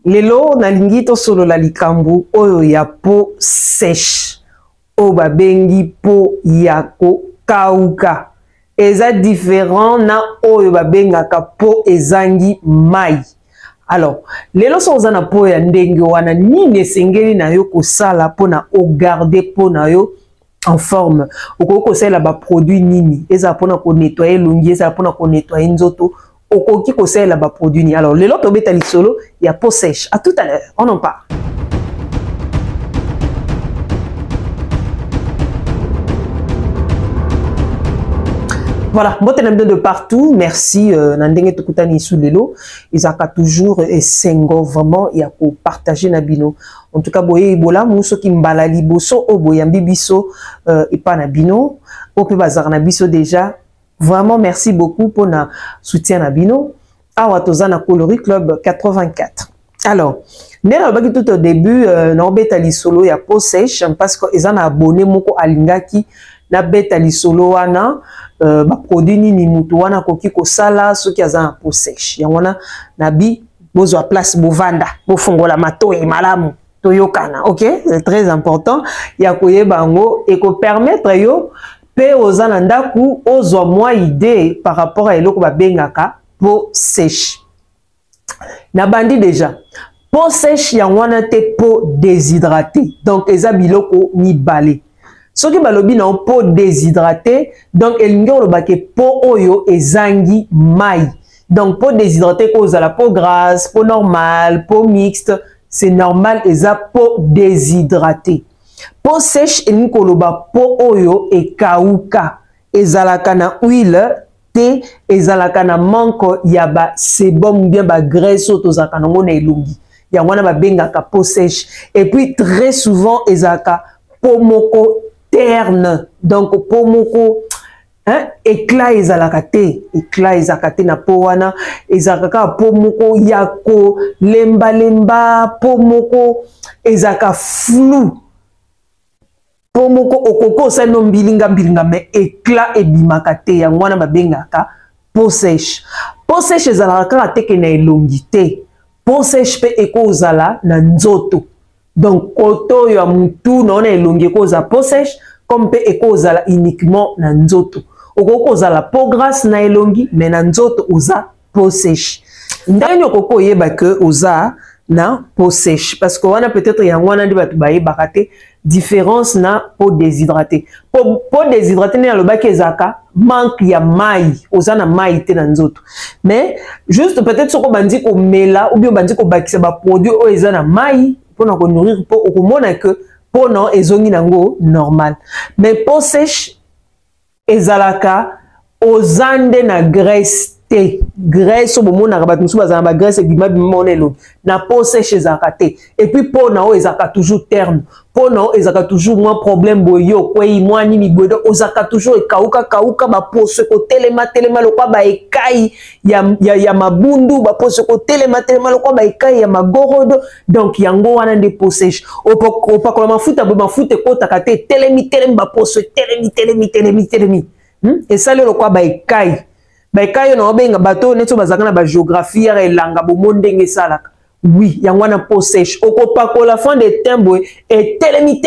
lelo nalingi to solo la likambo oyo ya peau sèche o babengi peau ya ko kauka eza différent na oyo babengaka peau ezangi mai. Alors lelo so ozana peau ya ndenge wana nini esengeli na yo kosala pona o garder peau na yo en forme. Okoko sala ba produit nini eza pona ko nettoyer lungi eza pona ko nettoyer nzoto okoki ko sala ba produit ni. Alors lelo to beta lisolo ya peau sèche. À tout à l'heure, on en parle. Voilà, moi de partout, merci Nandenge Tokutani sous lelo, Isaka toujours et sengo vraiment il y a pour partager Nabino. En tout cas boye ibola muso ki mbalali boso o boyambi biso et pas Nabino, o pe bazar Nabiso déjà. Vraiment merci beaucoup pour na soutien Nabino. Awa tozana Coloris Club 84. Alors, nena baki tout au début na beta li solo ya peau sèche parce que ezana abonné moko alingaki na beta li solo wana ba produit nini mutu wana koki ko sala soki azana peau sèche. Ya wana nabi bozo place bovanda bo fongola matoyi malamu toyokana. OK, c'est très important. Ya koyeba ngo et ko permettre yo pe ozana ndaku ozwa moi idée par rapport à eloko ba bengaka peau sèche. Na bandi déjà peau sèche ya wana te peau déshydratée. Donc eza biloko ni balé. Ce qui balobi na peau déshydratée, donc elingi olobake peau oyo ezangi mai. Donc peau déshydratée cause à la peau grasse, peau normale, peau mixte, c'est normal eza peau déshydratée. Peau sèche elingi koloba peau oyo ekauka, ezalaka na huile te, ezalaka na manque ya ba sebum bien ba graisse otozaka nango na elongi. Ya wana ba bengaka peau sèche. Et puis très souvent ezalaka peau moko terne, donc peau moko éclat ezalakate, éclat ezalakate na peau wana, ezalaka peau moko yako lemba lemba, peau moko ezalaka flou, peau moko okoko sa no mbilinga mbilinga mais éclat ebimakate ya wana babengaka peau sèche. Peau sèche ezalaka teke na elongité, peau sèche pe ekozala na nzoto. Donc, koto ya mutu na ona elongi koza peau sèche, comme pe ekozala uniquement na nzoto. Okoko ozala peau grasse na elongi, mais na nzoto oza peau sèche. Ndenge okoko yeba ke oza na peau sèche, parce que wana peut-être ya wana ndi batu baye bakate différence na peau déshydratée. Peau déshydratée na lobaki ezaka manque ya mai, oza na mai te na nzoto. Mais juste peut-être soko bandi ko mela ou bien bandi ko bakisa ba produit o eza na mai pour nous nourrir pour au moins que pour non ezongi nango normal. Mais peau sèche ezalaka ozande na graisse te, graisse au moment na rabat musu bazana ba graisse bima bima onelo na peau sèche ezalaka te. Et puis peau na o ezalaka toujours terne, peau na o ezalaka toujours moins problème boyo kwei moi nini bodo ozalaka toujours ekauka kauka ba peau se ko telema lokwa ba ekai ya mabundu ba peau se ko telema lokwa ba ekai ya magorodo. Donc yango wana de peau sèche opa ko mafuta bo mafuta ko takate telemi ba peau se telemi et ça le lokwa ba ekai. Baikayo na obenga bato neto bazaka na ba géographie ya elanga bo mondenge salaka. Oui, yangwana peau sèche. Okopa ko la fin de tembo et telemi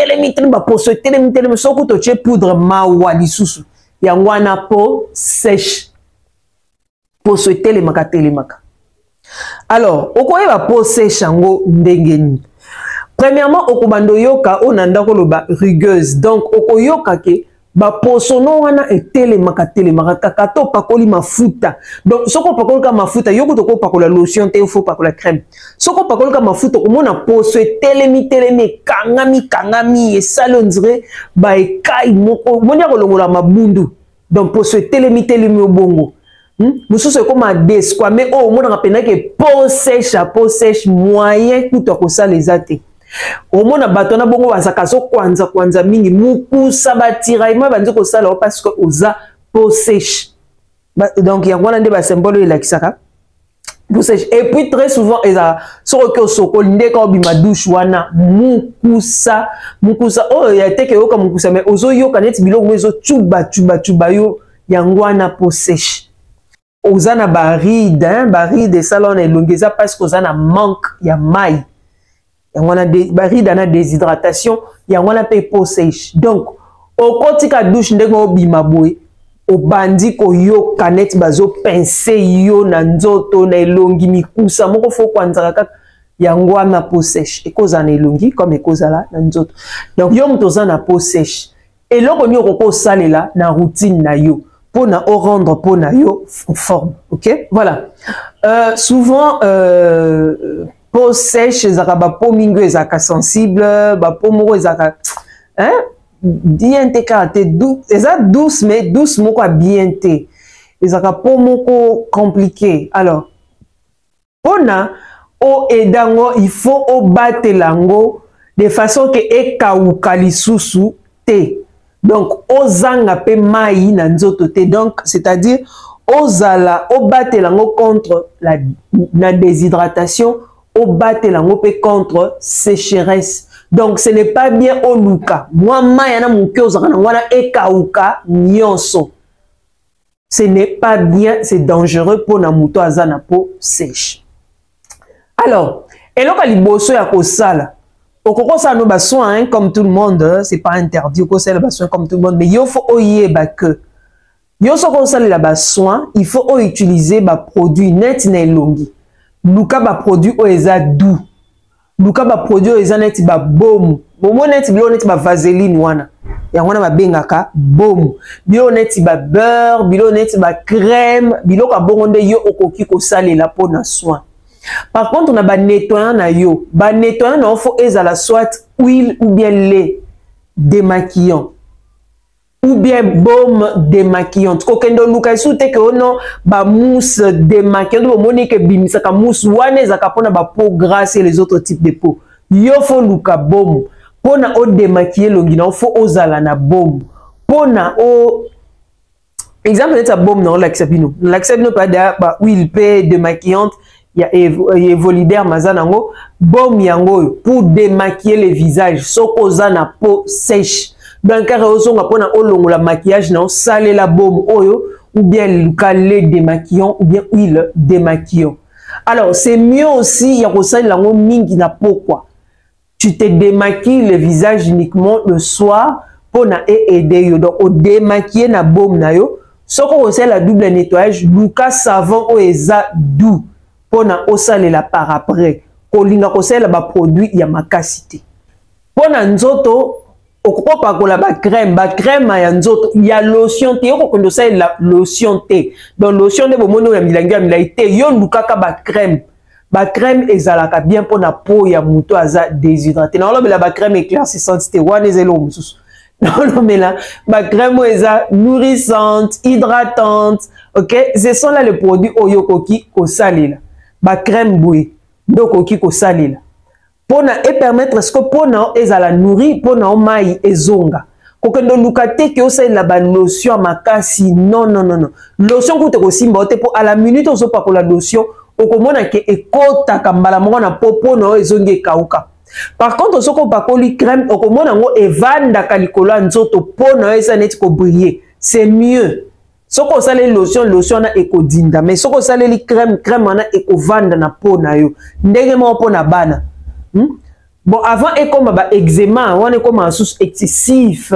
ba peau se telemi soko to che poudre mawa lisusu. Yangwana peau sèche. Peau se telemaka. Alors, okoyeba peau sèche yango ndenge ni. Premièrement, okobando yoka onanda ko loba rugueuse. Donc okoyoka ke ba posono wana etelemaka kakato pakoli mafuta. Donc soko pakoli ka mafuta yoko toko pakola lotion te faut pakola crème. Soko pakoli ka mafuta komona poso telemi kangami et ça on dirait ba ekai moko monya kolongola mabundu. Donc poso telemi obongo. Mususu koma des quoi mais oh mona kapena ke peau sèche moyen kuto ko ça les até. Omona batona bongo bazaka so kwanza mingi mukusa batiraima banzi ko sala parce que oza peau sèche. Donc il y a wana nde ba symbole la kisaka peau sèche. Et puis très souvent eza soko soko ndeka obima douche wana mukusa oh ya teke yoka mukusa mais ozo yoka net biloko mezo chuba yo yangwana peau sèche. ozana baride, hein, baride salon elongeza parce que ozana manque ya mai. Yangwana baride na déshydratation, yangwana pe peau sèche. Donc au kotika douche ndengo bima boy, au bandi ko yo kanet bazo pince yo na nzoto na elongi mikusa moko fo kwanzaka kaka yangwana peau sèche. Et cause na elongi comme e cause la na nzoto. Donc yo mtoza na peau sèche. Et loko nyo koko salela na routine na yo. Pour na rendre pour na yo en forme, ok? Voilà. Souvent, peau sèche, ezaka peau mingo ezaka sensible, peau moko ezaka, hein? Bien te karaté douce, ezaka douce mais douce moko a bien te. Ezaka peau moko compliqué. Alors, pona o edango, il faut o battre lango de façon que e kauka lisusu te. Donc, ozanga pe mai na nzoto te. Donc, c'est-à-dire, ozala, obate lango contre la déshydratation, obate lango pe contre sécheresse. Donc, ce n'est pas bien oluka. Moi, mayana mouke ozanga wana ekauka nyonso. Ce n'est pas bien, c'est dangereux pour na muto azana peau sèche. Alors, eloko liboso ya kosala. Au ça nous besoin comme tout le monde, c'est pas interdit au ça besoin comme tout le monde, mais il faut que yo so ko ça la besoin, il faut utiliser ba produit net na longi. Luka ba produit o eza doux. Luka ba produit o eza net ba baume. Bomo net bio net ba vaseline wana. Ya wana ba bengaka baume. Bio net ba beurre, bio net ba crème, bio ka bongonde yo okoki ko salela po na soin. Par contre, on a un nettoyant na yo. Ba nettoyant na faut ezala soit huile ou bien lait démaquillant. Ou bien baume démaquillant. Kokendo luka soute que ono ba mousse démaquillant. Bo monique bimisa ka mousse wane zaka pona ba peau grasse et les autres types de peau. Yo faut luka baume. Pona o démaquiller longina, faut ozala na baume. Pona o exemple c'est baume non l'axabino. L'axabino pas ba huile pe démaquillante. Il y a Evolider mazanango baume yango pour démaquiller le visage soko za na peau sèche donc car ozonga pona olongo la maquillage na salé la baume oyo ou bien le démaquillant ou bien huile démaquillant. Alors c'est mieux aussi ya kosala lango mingi na pourquoi tu te démaquilles le visage uniquement le soir pona aider yo donc au démaquiller na baume na yo soko kosala la double nettoyage luka savon o eza doux pona osale la par après kolinga kosala ba produit ya makasité pona nzoto okoko pakola ba crème ya nzoto ya lotion te okoko ndosala la lotion te donc lotion ne bomono ya milangi ya milai te yo lukaka ba crème ezalaka bien pona peau ya muto aza déshydraté na lobela ba crème éclaircissante te wana ezelo mususu non mais là ba crème eza nourrissante hydratante OK ce sont là les produits oyokoki kosalela ba crème bouée donc oki ko salila pona et permettre ce que pona ezala nourri pona mai ezonga kokendo lukate ke osala ba lotion makasi non lotion ko te ko simba te po à la minute ozo pa ko la lotion okomona ke ekota kambala moko na popo na ezongi kauka. Par contre soko pa ko li crème okomona ngo evanda kalikolo nzoto pona eza net ko briller c'est mieux. Soko sale lotion na ekodinda mais soko sale li crème na ekovanda na peau na yo ndenge mo peau na bana bon avant ekoma ba eczéma wana ekoma sous excessif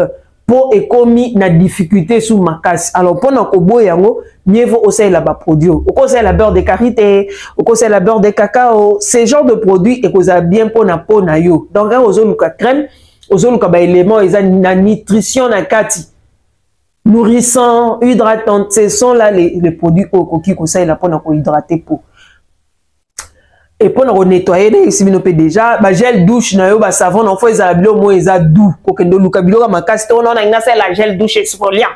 peau ekomi na difficulté sous makasi alors pona ko boyango mieux vaut osala ba produit okosala la beurre de karité okosala la beurre de cacao ce genre de produit ekoza bien pona peau na yo donc ozoluka crème ozoluka ba éléments eza na nutrition na kati nourrissant, hydratant, ce sont là les produits qui conseillent la peau pour hydrater peau. Et pour nettoyer, si vous avez déjà, gel douche, savon, il faut que vous ayez doux. Vous avez la gel douche exfoliant.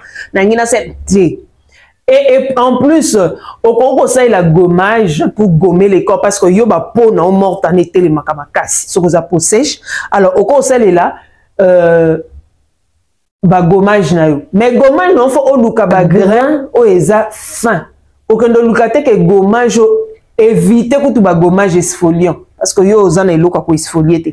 Et en plus, on conseille la gommage pour gommer les corps parce que vous avez la peau morte en été, les makamakasi. Si vous avez la peau sèche, alors on conseille là, ba gommage na yo mais gommage non faut oluka ba grain o eza fin okendo luka te ke gommage éviter kutu ba gommage exfoliant parce que yo ozana eloka ko exfolier te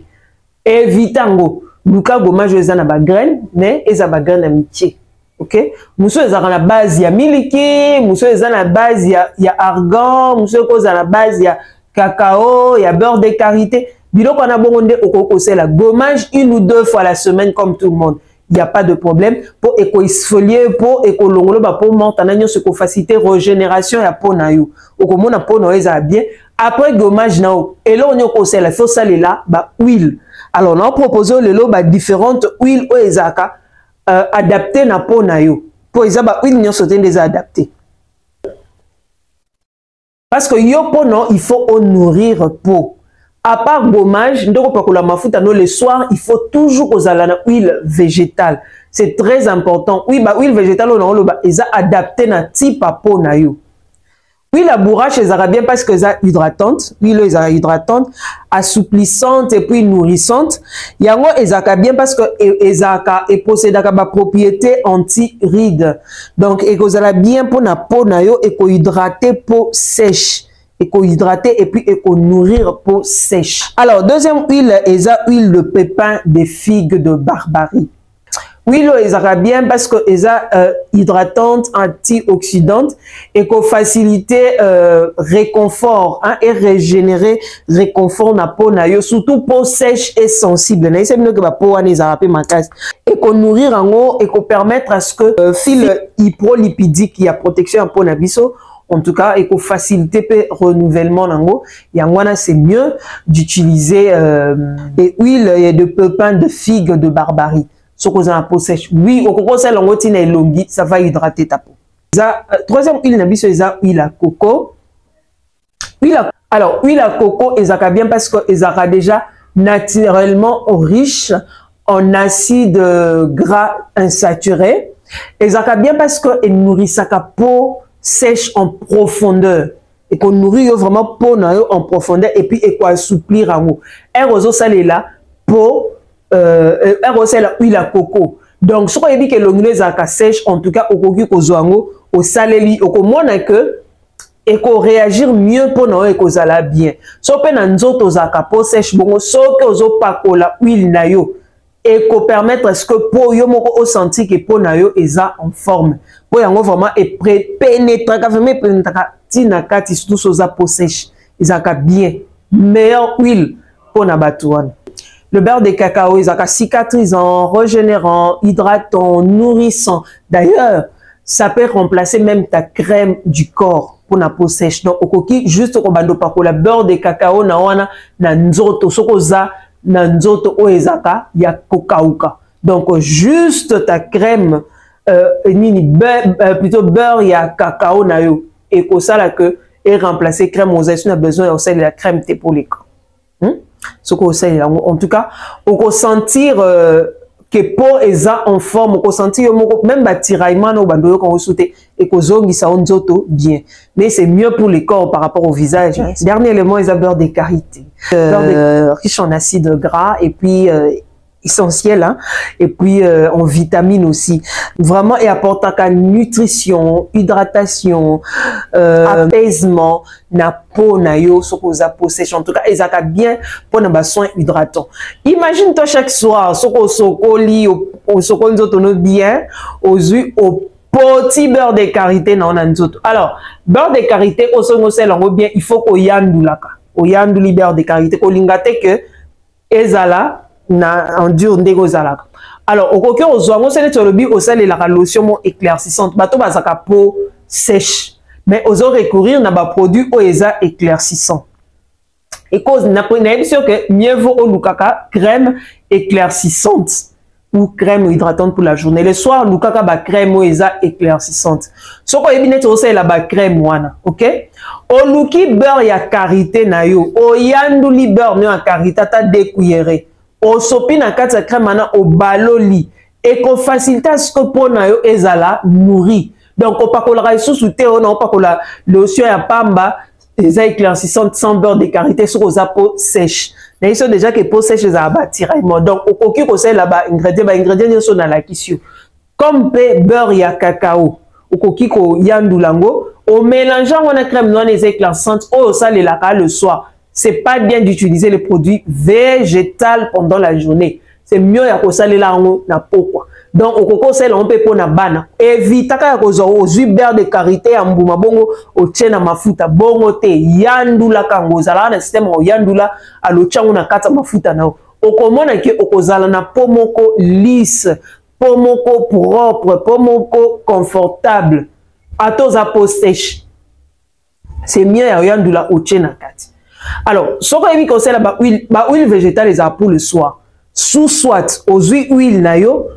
éviter ngo luka gommage eza na ba grain mais eza ba grain na mitié ok? Muso ezaka na base ya miliki, muso eza na base ya argan, muso koza na base ya cacao, ya beurre de karité. Biloko na bongo nde okokosela gommage 1 ou 2 fois la semaine comme tout le monde. Il n'y a pas de problème. Pour éco-exfolier, pour éco-longolo, pour montagne, ce qu'on facilite régénération et pour naïo. Au comment on a pour naïo, ça bien. Après gommage naïo, et là on y a conseil, il faut saler là, huile. Alors on a proposé le lot différentes huiles au ezaka adaptées na pour naïo. Pour exemple, huile n'y a sauté des adaptés. Parce que yo pour non, il faut nourrir pour. À part gommage, le soir, il faut toujours aux alana huile végétale. C'est très important. Oui, bah huile végétale, on a adapté na type à peau na yo. Oui, la bourrache, elle a bien parce que c'est hydratante. Oui, elle est hydratante, assouplissante et puis nourrissante. Yango, elle a bien parce que elle possède des propriétés anti-rides. Donc, elle a bien pour la peau na yo et hydrater peau sèche. Éco-hydrater et puis éco-nourrir peau sèche. Alors, deuxième huile, est la huile de pépins de figues de Barbarie. Huile, est bien parce que est hydratante, antioxydante et qu'on facilite réconfort et régénérer réconfort na peau na yo, surtout peau sèche et sensible. Na c'est mieux que la peau ane zarapé ma casse. Et qu'on nourrir en haut et qu'on permettre à ce que fil hyprolipidique qui a protection en peau na biso. En tout cas, et qu'on facilite le renouvellement nango, c'est mieux d'utiliser des huiles de pépins de figues de Barbarie. Ce qu'on a la peau sèche. Oui, au coco, ça va hydrater ta peau. Troisième huile, c'est l'huile à coco. Alors, huile à coco, est bien parce que est déjà naturellement riche en acides gras insaturés. Est bien parce qu'elle nourrit sa peau sèche en profondeur et qu'on nourrit vraiment peau en profondeur et puis et quoi assouplir en haut. Un roseau salé là peau un roseau la huile à coco. Donc ce qu'on dit que l'onglet zaka sèche en tout cas au cocu au zoango au salé au comment que et qu'on réagir mieux pour nous et qu'on zala bien. So pe na nzoto zaka peau sèche bongo so que ozo pakola huile na yo et qu'on permettre à ce que peau yo moko au senti que peau na yo eza en forme. Pour yango vraiment et pénétrer vraiment pénétrer tinakati surtout soza peau sèche ezaka bien meilleure huile pour na batouane. Le beurre de cacao ezaka cicatrisant, régénérant, hydratant, nourrissant. D'ailleurs, ça peut remplacer même ta crème du corps pour na peau sèche. Donc au coquille juste au bando pakola beurre de cacao na wana na nzoto sokoza na nzoto o ezaka ya kokauka. Donc juste ta crème plutôt beurre ya cacao na yo et que ça là que et remplacer crème aux on a besoin aussi de la crème thé pour les corps. Ce qu'on sait en tout cas on peut sentir que peau est en forme, on peut sentir même tiraillement au bando qu'on sauter et que zongi ça on zoto bien. Mais c'est mieux pour les corps par rapport au visage. Dernier élément est beurre de karité. Riche en acides gras et puis essentiel hein? Et puis en vitamines aussi vraiment et apporte à nutrition, hydratation, apaisement na peau na yo ce qu'on a possèche en tout cas et ça bien pour nos soins hydratants. Imagine toi chaque soir ce qu'on sokoli au sokoli zotono bien aux huiles au petit beurre de karité na on nzoto. Alors beurre de karité au songo sel en bien il faut qu'on yandulaka au yanduli beurre de karité ko lingate que ezala na endure ndego zalaka. Alors au coquin aux oignons c'est le tolobi au sel et la lotion éclaircissante bateau bazaka peau sèche mais aux recourir na ba produit au eza éclaircissant et cause na sûr que mieux vaut au lukaka crème éclaircissante ou crème hydratante pour la journée. Le soir lukaka ba crème au eza éclaircissante so ko ebinet au sel la ba crème wana OK au luki beurre ya karité na yo o yanduli beurre na karité ta décuillerée au sopi na kati crème mana au baloli et qu'on facilite à ce que pour na yo ezala nourri. Donc on pakola sous thé on pas pakola lotion ya pamba eza éclaircissante sans beurre de karité sur aux peau sèche. Mais ils sont déjà que peau sèche za ba tiraillement. Donc au coquille ko c'est là-bas ingrédients sont dans la kissu. Comme beurre ya cacao au coquille ko yandulango au mélangeant on a crème non les éclaircissantes au sale la le soir. C'est pas bien d'utiliser les produits végétaux pendant la journée. C'est mieux à ça les langues na pourquoi. donc okoko sel on peut pona bana évita ka kozo ozui beurre de karité ya mbuma bongo otiena mafuta bongo te yandula kango zala na système o yandula alochango na kata mafuta na okomona ke okozala na pomoko lisse pomoko propre pomoko confortable atoza peau sèche c'est mieux ya yandula otiena kati. Alors soko ebi ko sela ba huile végétale les pour le soir sous soit aux huile na yo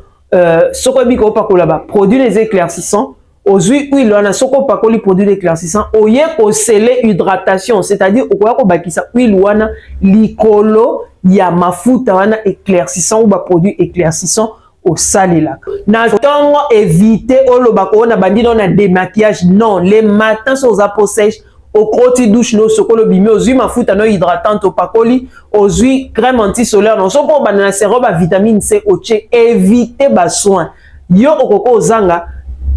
soko ebi ko pakola ba produit les éclaircissants aux huile wana soko pakoli produit éclaircissant oye ko sceller hydratation c'est-à-dire okoya ko bakisa huile wana likolo ya mafuta wana éclaircissant ou ba produit éclaircissant au salila na tongo éviter oloba ko na bandino na démaquillage non les matins sur za peau sèche au croti douche no sokolo bimi aux huiles mafuta no hydratante au pakoli aux huiles crème anti-solaire non so pour banana sérum à vitamine C oche éviter ba soin yo okoko ozanga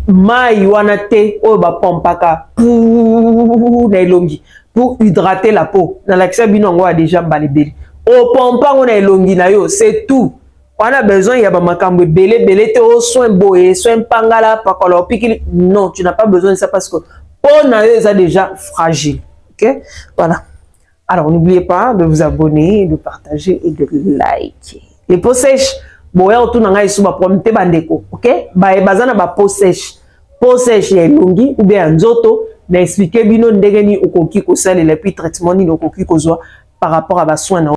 mai wana te o ba pompaka pour na elongi pour hydrater la peau na l'accès bino ngo a déjà mbalebeli o pompa ngo na elongi na yo c'est tout. On a besoin il y a ba makambo belé te au soin boye soin pangala pakolo pikili non tu n'as pas besoin de ça parce que on a déjà fragile. Ok, voilà. Alors n'oubliez pas de vous abonner, de partager et de liker. Les peaux sèches, bon, on tourne en aïe sur promete bandeko. Ok, bah et bazana ba peau sèche ya longi ou bien nzoto. Na expliquer bino ndegeni okoki ko sale les puis traitement ni okoki ko par rapport à ba soin.